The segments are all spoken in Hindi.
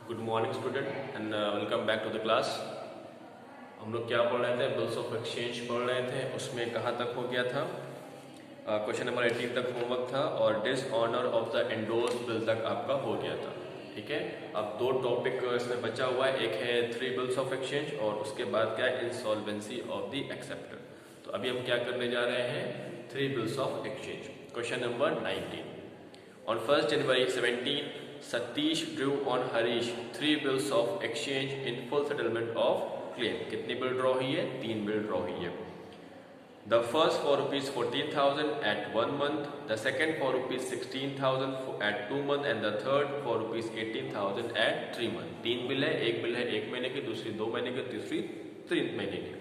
Good morning student and welcome back to the class. हम लोग क्या पढ़ रहे थे? बिल्स ऑफ एक्सचेंज पढ़ रहे थे। उसमें कहाँ तक हो गया था? क्वेश्चन नंबर 18 तक होमवर्क था और dishonour of the endorse bill तक आपका हो गया था। ठीक है, अब दो टॉपिक इसमें बचा हुआ है, एक है थ्री बिल्स ऑफ एक्सचेंज और उसके बाद क्या है, इंसॉल्वेंसी ऑफ द एक्सेप्टर। तो अभी हम क्या करने जा रहे हैं? Three bills of exchange. Question number 19। On 1st January 17, Satish drew on Harish three bills of exchange in full settlement of claim. कितनी बिल ड्रॉ हुई है? 3 बिल ड्रॉ हुई है। The first for rupees 14,000 at 1 month, the second for rupees 16,000 at 2 months and the third for rupees 18,000 at 3 months. 3 bill है, एक बिल है 1 महीने की, दूसरी 2 महीने की, तीसरी 3 महीने की।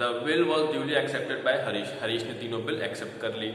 The bill was duly accepted by Harish. Harish ने तीनों बिल एक्सेप्ट कर ली।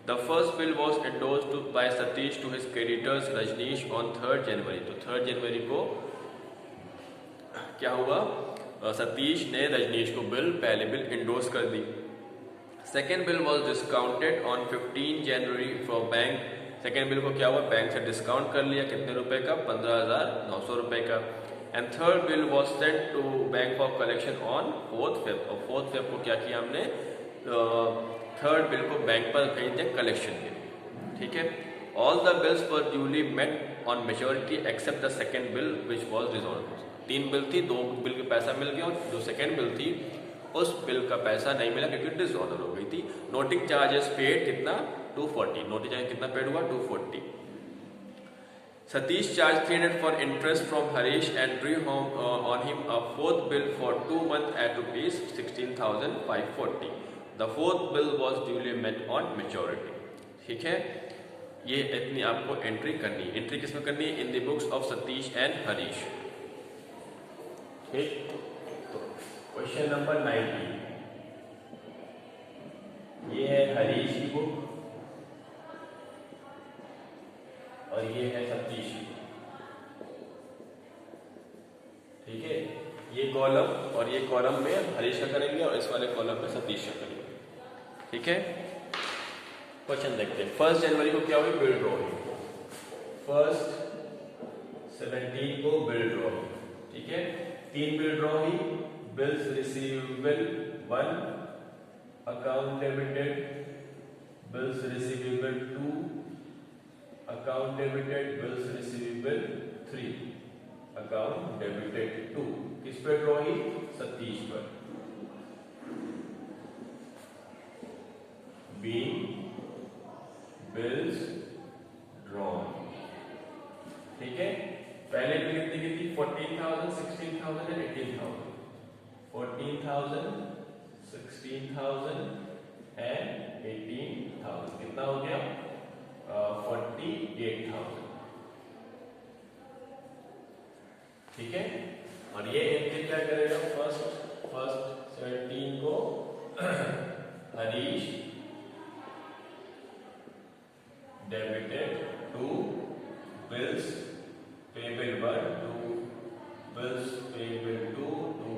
The first bill was endorsed by Satish to his creditors Rajneesh on 3rd January. तो 3rd जनवरी को क्या हुआ? सतीश ने रजनीश को बिल, पहले बिल इंडोर्स कर दी। Second bill was discounted on 15 January from bank. Second bill को क्या हुआ? बैंक से डिस्काउंट कर लिया। कितने रुपए का? 15,900 रुपए का। And third bill was sent to bank for collection on 4th Feb। और 4th Feb को क्या किया हमने? थर्ड बिल को बैंक पर भेज दिया कलेक्शन के लिए। ठीक है, all the bills were duly met on maturity except the second bill which was dishonoured. 3 bill थी, 2 बिल का पैसा मिल गया और जो सेकेंड बिल थी उस बिल का पैसा नहीं मिला क्योंकि डिसऑनर हो गई थी। नोटिंग चार्जेस पेड कितना? 240। नोटिंग चार्ज कितना पेड हुआ? 240। Satish charged 300 for interest from Harish and drew on him a fourth bill for 2 months at rupees 16,540. The fourth bill was duly met on maturity. ठीक है, ये इतनी आपको एंट्री करनी है। एंट्री किसमें करनी है? In the books of Satish and Harish. ठीक, तो क्वेश्चन नंबर 19, ये है हरीश की बुक और ये है सतीश की। ठीक है, ये कॉलम और ये कॉलम में हरीश का करेंगे और इस वाले कॉलम में सतीश का करेंगे। ठीक है, क्वेश्चन देखते हैं। 1st जनवरी को क्या हुई? बिल ड्रॉ हुई। 1st 17 को बिल ड्रॉ हुई। ठीक है, 3 बिल ड्रॉ हुई। Bills receivable 1, account debited, bills receivable 2, account debited, bills receivable 3, account debited 2। किस पे ड्रॉ हुई? सतीश पर। Being bills drawn। ठीक है, पहले बिल कितनी की थी? 14,000, 16,000 एंड 18,000। 14,000, 16,000 एंड 18,000। कितना हो गया? 48,000। ठीक है, और ये एंट्री क्या करेगा? फर्स्ट 17 को Harish debited 2 bills payable 1, 2 bills payable 2, 2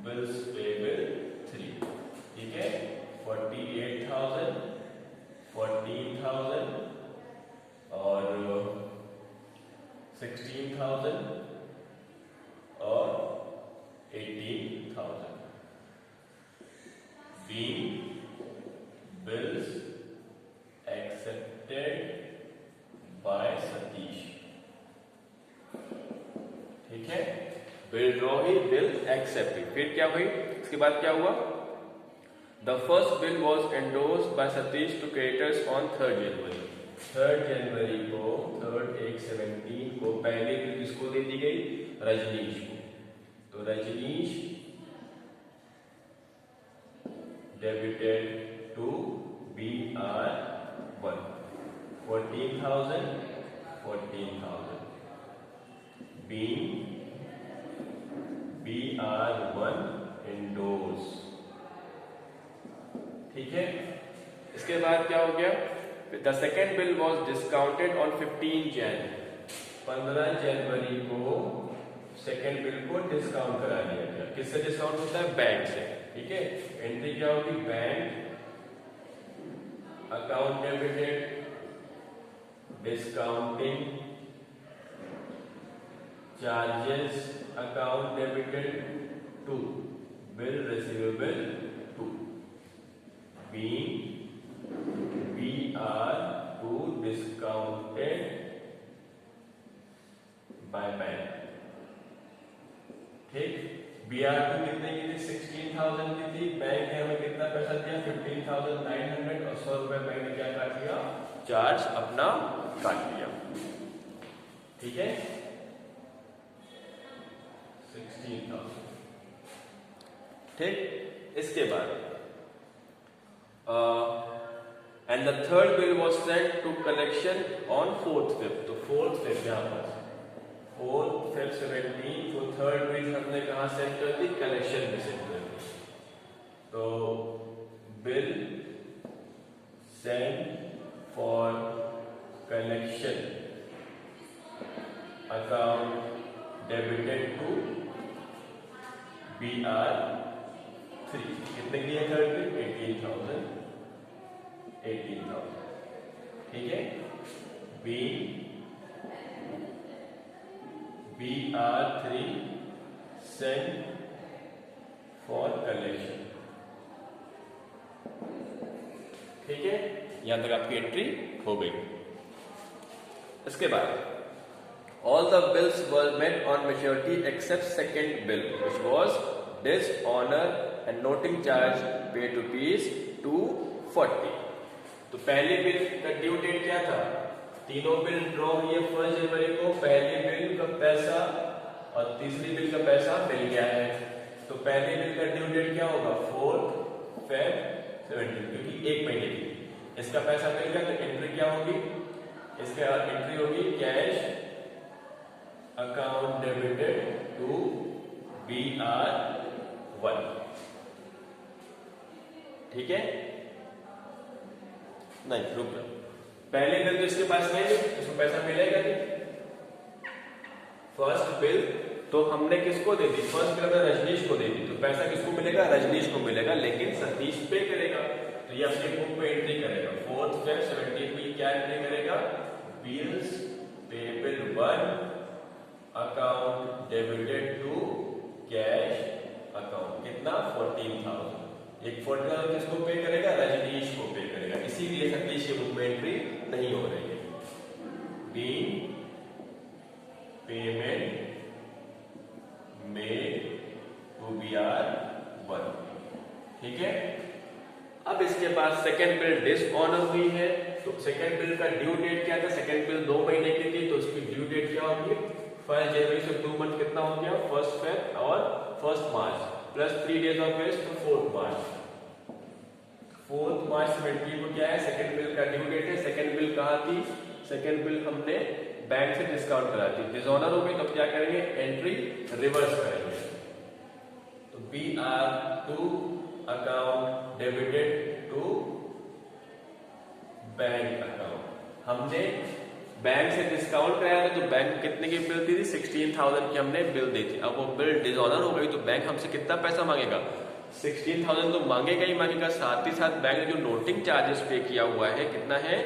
bills payable 3। ठीक है, 48,000, 14,000 और 16,000 और 18,000। Being bills accepted by Satish. ठीक है, बिल ड्रॉ हुई, बिल एक्सेप्टेड। फिर क्या हुई? इसके बाद क्या हुआ? The first bill was endorsed by Satish to creditors on 3rd January. 3rd जनवरी को 17 को पहली बिल किसको दे दी गई? रजनीश को। तो Rajnish debited to BR1 14,000, 14,000। Being BR1 endorse. ठीक है, इसके बाद क्या हो गया? The second bill was discounted on 15 Jan। 15 जनवरी को सेकेंड बिल को डिस्काउंट करा दिया गया। किससे डिस्काउंट होता है? बैंक से। ठीक है, एंट्री क्या होगी? Bank, account debited, discounting charges account debited to bill receivable to B R two discounted by bank. ठीक, बी आर टू कितने की थी? 16,000 की थी। बैंक ने हमें कितना पैसा दिया? 15,900 और 100 रुपए बैंक ने क्या काट लिया? चार्ज अपना काट लिया। ठीक है, 16,000। ठीक, इसके बाद and the third bill was sent to collection on 4th Feb। तो 4th Feb यहां पर 4th Feb 17 तो थर्ड बिल हमने कहा सेंड कर दी? कलेक्शन में सेंड कर दी। तो bill send for collection account debited to BR3। कितने की है थर्ड बिल? 18,000। ठीक है, BR3 सेंड फॉर कलेक्शन। ठीक है, यहां तक आपकी एंट्री हो गई। इसके बाद all the bills were met on maturity except second bill which was dishonor and noting charge paid rupees 240। तो पहले बिल का ड्यू डेट क्या था? तीनों बिल ड्रॉ हुई है 1 जनवरी को। पहले बिल का पैसा और तीसरी बिल का पैसा मिल गया है। तो पहले बिल का ड्यू डेट क्या होगा? 4th Feb 17, क्योंकि एक महीने की। इसका पैसा मिल गया तो एंट्री क्या होगी? इसका एंट्री होगी cash account debited to BR1। ठीक है, नहीं रुक जाओ, पहले बिल तो इसके पास नहीं, इसको पैसा मिलेगा नहीं। फर्स्ट बिल तो हमने किसको दे दी? फर्स्ट बिल हमने रजनीश को दे दी। तो पैसा किसको मिलेगा? रजनीश को मिलेगा, लेकिन सतीश पे करेगा। तो ये अपनी बुक पे एंट्री करेगा। 4th Feb 17 को क्या एंट्री करेगा? Bills payable 1 account debited to cash account. कितना? 14,000। एक 14,000 किसको पे करेगा? रजनीश को पे करेगा। इसीलिए सतीश की बुक में एंट्री नहीं हो रही है। B payment made to BR1। ठीक है, अब इसके बाद सेकेंड बिल डिसऑनर हुई है। तो सेकेंड बिल का ड्यू डेट क्या था? सेकेंड बिल 2 महीने की थी, तो उसकी ड्यू डेट क्या होगी? 1 जनवरी से 2 मंथ कितना हो गया? 1st Feb और 1st March plus 3 days of west, तो 4th मार्च। 4th मार्च 17 को क्या है? सेकेंड बिल का ड्यू डेट है। सेकेंड बिल कहाँ थी? सेकेंड बिल हमने बैंक से डिस्काउंट करा दी। डिसऑनर हो गई तो क्या करेंगे? एंट्री रिवर्स करेंगे। तो BR2 account debited to bank account. हमने बैंक से डिस्काउंट कराया था, तो बैंक कितने की बिल दी थी? 16,000 की हमने बिल दी थी। अब वो बिल डिसऑनर हो गई तो बैंक हमसे कितना पैसा मांगेगा? 16,000 तो मांगेगा ही मांगेगा, साथ ही साथ बैंक ने जो नोटिंग चार्जेस पे किया हुआ है कितना है?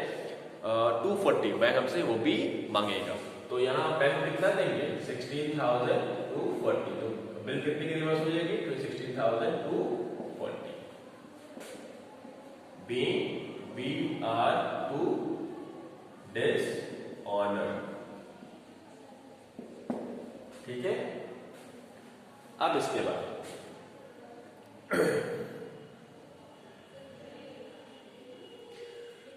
240 बैंक हमसे वो भी मांगेगा। तो यहाँ बैंक कितना देंगे? 16,240। तो बिल कितने की रिवर्स हो जाएगी? तो 16,240। BR2 dishonour. ठीक है, अब इसके बाद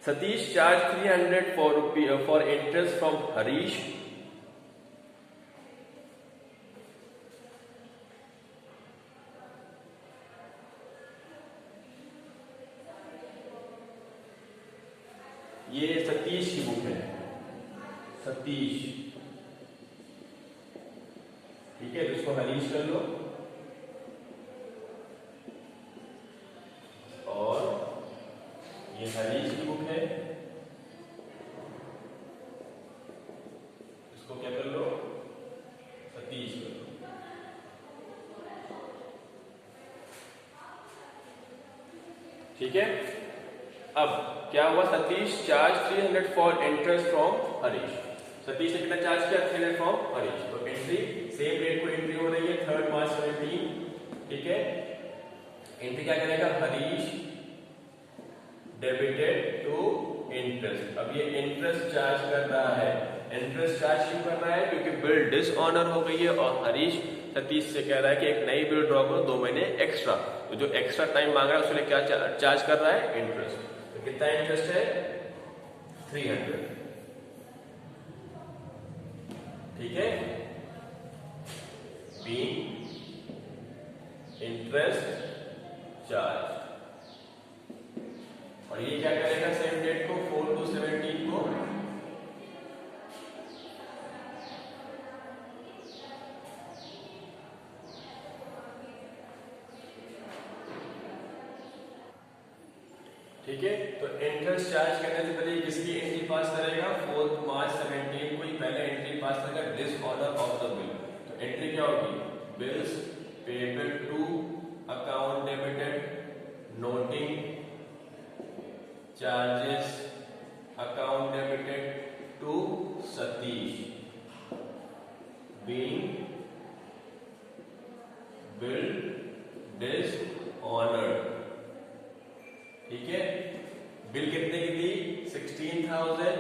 Satish charge 300 for interest from Harish. ये सतीश की बुक है, सतीश। ठीक है, इसको हरीश कर लो। और ये हरीश की बुक है, इसको क्या कर लो? सतीश कर लो। ठीक है, अब क्या हुआ? Satish charge 300 for interest from Harish. Satish ने कितना चार्ज किया 300 फ्रॉम हरीश। तो एंट्री सेम डेट को एंट्री हो रही है 3 मार्च 17, ठीक है। एंट्री क्या करेगा, हरीश डेबिटेड टू इंटरेस्ट। अब ये इंटरेस्ट चार्ज कर रहा है। इंटरेस्ट चार्ज क्यों कर रहा है, क्योंकि बिल डिसऑनर हो गई है और हरीश सतीश से कह रहा है कि एक नई बिल ड्रॉ करो 2 महीने एक्स्ट्रा। तो जो एक्स्ट्रा टाइम मांग रहा है उसके लिए क्या चार्ज कर रहा है, इंटरेस्ट। तो कितना इंटरेस्ट है 300, ठीक है। बीइंग इंटरेस्ट चार्ज, और ये क्या करेगा सेम डेट को 4 to 17 को ठीक है। तो इंटरेस्ट चार्ज करने से पहले किसकी एंट्री पास करेगा, 4 मार्च 17 को ही पहले एंट्री पास करेगा डिसऑर्डर ऑफ द बिल। तो एंट्री क्या होगी, bills payable to account debited noting charges account debited to Satish being bill dishonoured, ठीक है। बिल कितने की थी 16,000,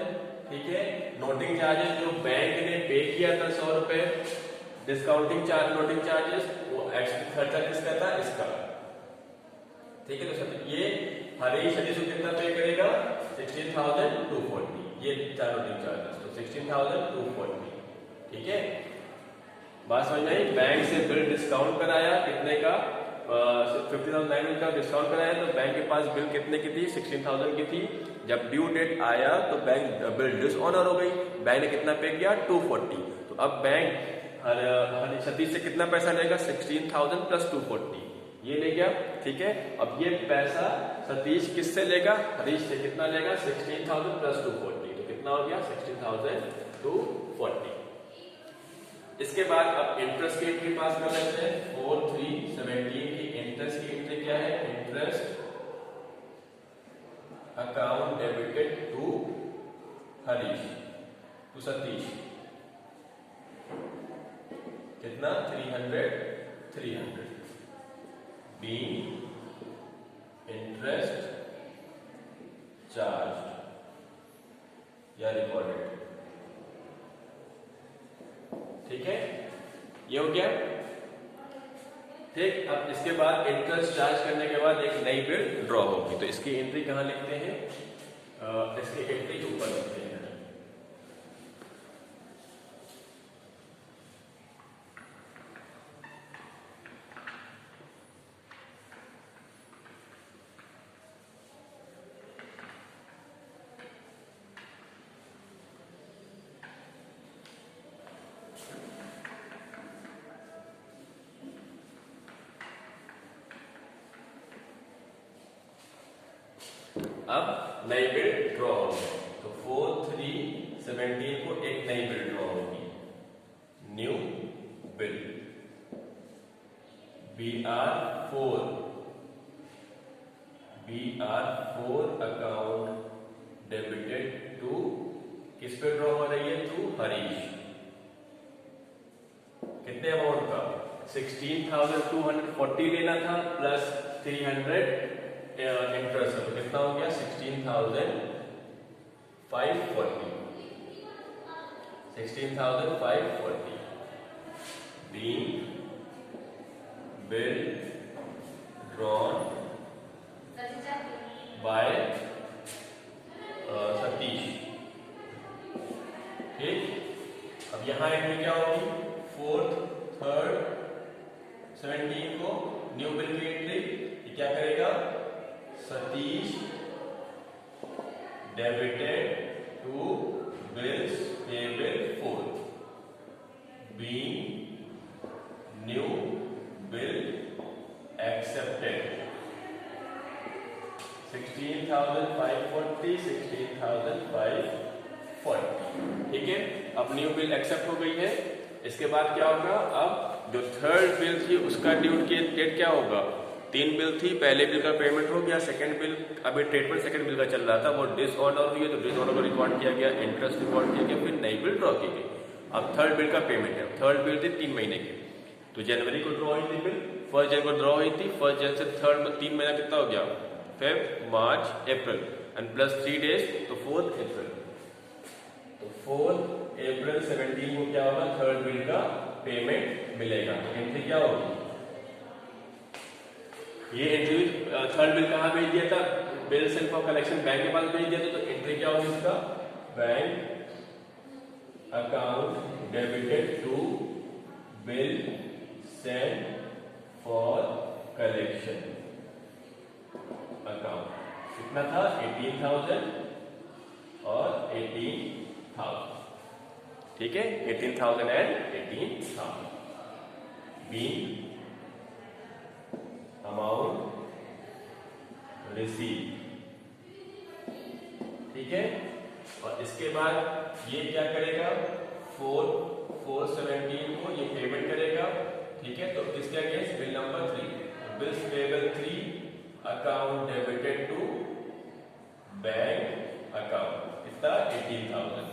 ठीक है। नोटिंग चार्जेस जो बैंक ने पे किया था 100 रुपए, डिस्काउंटिंग चार्ज नोटिंग चार्जेस वो खर्चा किसका था, इसका, ठीक है। तो ये हरीश को कितना पे करेगा 16,240, ये चार नोटिंग चार्जेस, तो 16,240, ठीक है। बात समझ में आई। बैंक से बिल डिस्काउंट कराया कितने का, 50,900 का डिस्काउंट कराया, तो बैंक के पास बिल कितने की थी 16,000 की थी। जब ड्यू डेट आया तो बैंक बिल डिसऑनर हो गई, बैंक ने कितना पे किया 240। तो अब बैंक सतीश से कितना पैसा लेगा 16,000 प्लस 240, ये ले गया, ठीक है। अब ये पैसा सतीश किससे लेगा, हरीश से कितना लेगा 16,000 प्लस 240, तो कितना हो गया 16,240। इसके बाद अब इंटरेस्ट की एंट्री पास कर लेते हैं। 4/3/17 की इंटरेस्ट की एंट्री क्या है, interest account debited to Harish to Satish, कितना 300 बीइंग इंटरेस्ट चार्ज या रिकॉर्डेड, ठीक है। ये हो गया, ठीक। अब इसके बाद इंटरेस्ट चार्ज करने के बाद एक नई बिल ड्रॉ होगी। तो इसकी एंट्री कहां लिखते हैं, इसकी एंट्री ऊपर लिखते हैं। अब नई बिल ड्रॉ होगी, तो 4/3/17 को एक नई बिल ड्रॉ होगी, new bill BR4 account debited to, किस पे ड्रॉ हो रही है, टू हरीश। कितने अमाउंट का 16,240 लेना था प्लस 300 इंटरेस्ट, तो कितना हो गया 16,540 being bill drawn by Satish, ठीक। अब यहां एंट्री क्या होगी 4/3/17 को न्यू बिल की एंट्री, क्या करेगा Satish debited to bills payable 4 being new bill accepted 16,540 ठीक है। अब न्यू बिल एक्सेप्ट हो गई है। इसके बाद क्या होगा, अब जो थर्ड बिल थी उसका ड्यू डेट क्या होगा तीन बिल थी, पहले बिल का पेमेंट हो गया, सेकंड बिल अभी ट्रीटमेंट सेकंड बिल का चल रहा था, वो डिसऑनर हुई है तो डिसऑनर को रिकॉर्ड किया गया, इंटरेस्ट रिकॉर्ड किया गया, फिर नई बिल ड्रॉ की गई। अब थर्ड बिल का पेमेंट है, थर्ड बिल थी 3 महीने की, तो जनवरी को ड्रॉ हुई थी बिल, 1 जनवरी को ड्रॉ हुई थी, 1 जनवरी से थर्ड में 3 महीना कितना हो गया, Feb, March, April and plus 3 days, तो 4 अप्रैल। तो 4 अप्रैल 17 को क्या होगा, थर्ड बिल का पेमेंट मिलेगा। तो एंट्री क्या होगी, ये एंट्री थर्ड बिल कहाँ भेज दिया था, बिल सेल फॉर कलेक्शन बैंक के पास भेज दिया था, तो एंट्री क्या होगी इसका, bank account debited to bill send for collection account. कितना था, 18,000 और 18,000, ठीक है, 18,000 एंड 18,000 बीइंग अमाउंट रिसीव, ठीक है। और इसके बाद ये क्या करेगा, 4/4/17 को ये पेमेंट करेगा, ठीक है। तो इसके against bill number 3, bills payable 3 account debited to bank account, कितना 18,000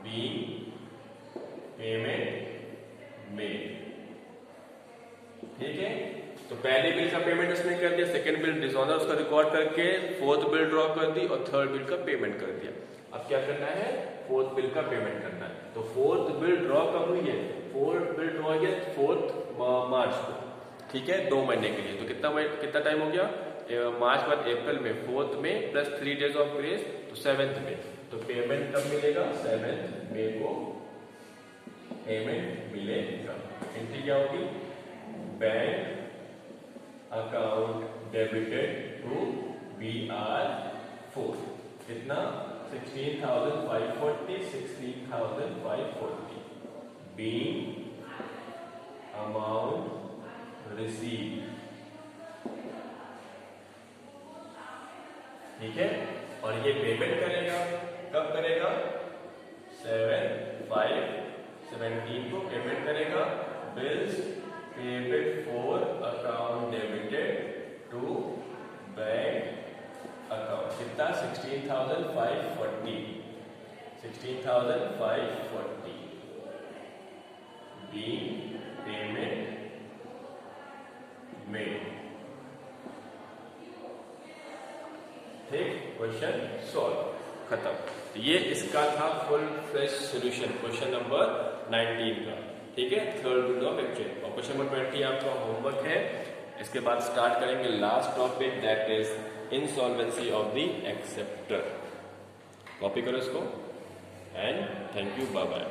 बीइंग पेमेंट मेड, ठीक है। तो पहले बिल का पेमेंट उसने कर दिया, सेकंड बिल डिसऑनर उसका रिकॉर्ड करके फोर्थ बिल ड्रॉ कर दी और थर्ड बिल का पेमेंट कर दिया। अब क्या करना है, फोर्थ बिल का पेमेंट करना है। तो फोर्थ बिल ड्रॉ कब हुई है, फोर्थ बिल ड्रॉ हुई है 4 मार्च को, ठीक है, 2 महीने के लिए। तो कितना टाइम हो गया, मार्च बाद अप्रैल में, फोर्थ में प्लस 3 डेज ऑफ ग्रेस, तो 7th में। तो पेमेंट कब मिलेगा, 7th मई को पेमेंट मिलेगा। एंट्री क्या होगी, bank account debited to BR4, कितना 16,540, 16,540 बीइंग अमाउंट रिसीव, ठीक है। और ये पेमेंट करेगा, कब करेगा, 7/5/17 को पेमेंट करेगा। Bills payable for account debited to bank account, कितना 16,540, 16,540 बीइंग पेमेंट मेड, ठीक, क्वेश्चन सॉल्व, खत्म। तो ये इसका था full flesh solution question number 19 का, ठीक है, थर्ड बिल ऑफ एक्सचेंज। और क्वेश्चन नंबर 20 आपका होमवर्क है। इसके बाद स्टार्ट करेंगे last topic, that is insolvency of the acceptor. Copy करो इसको and thank you, bye bye.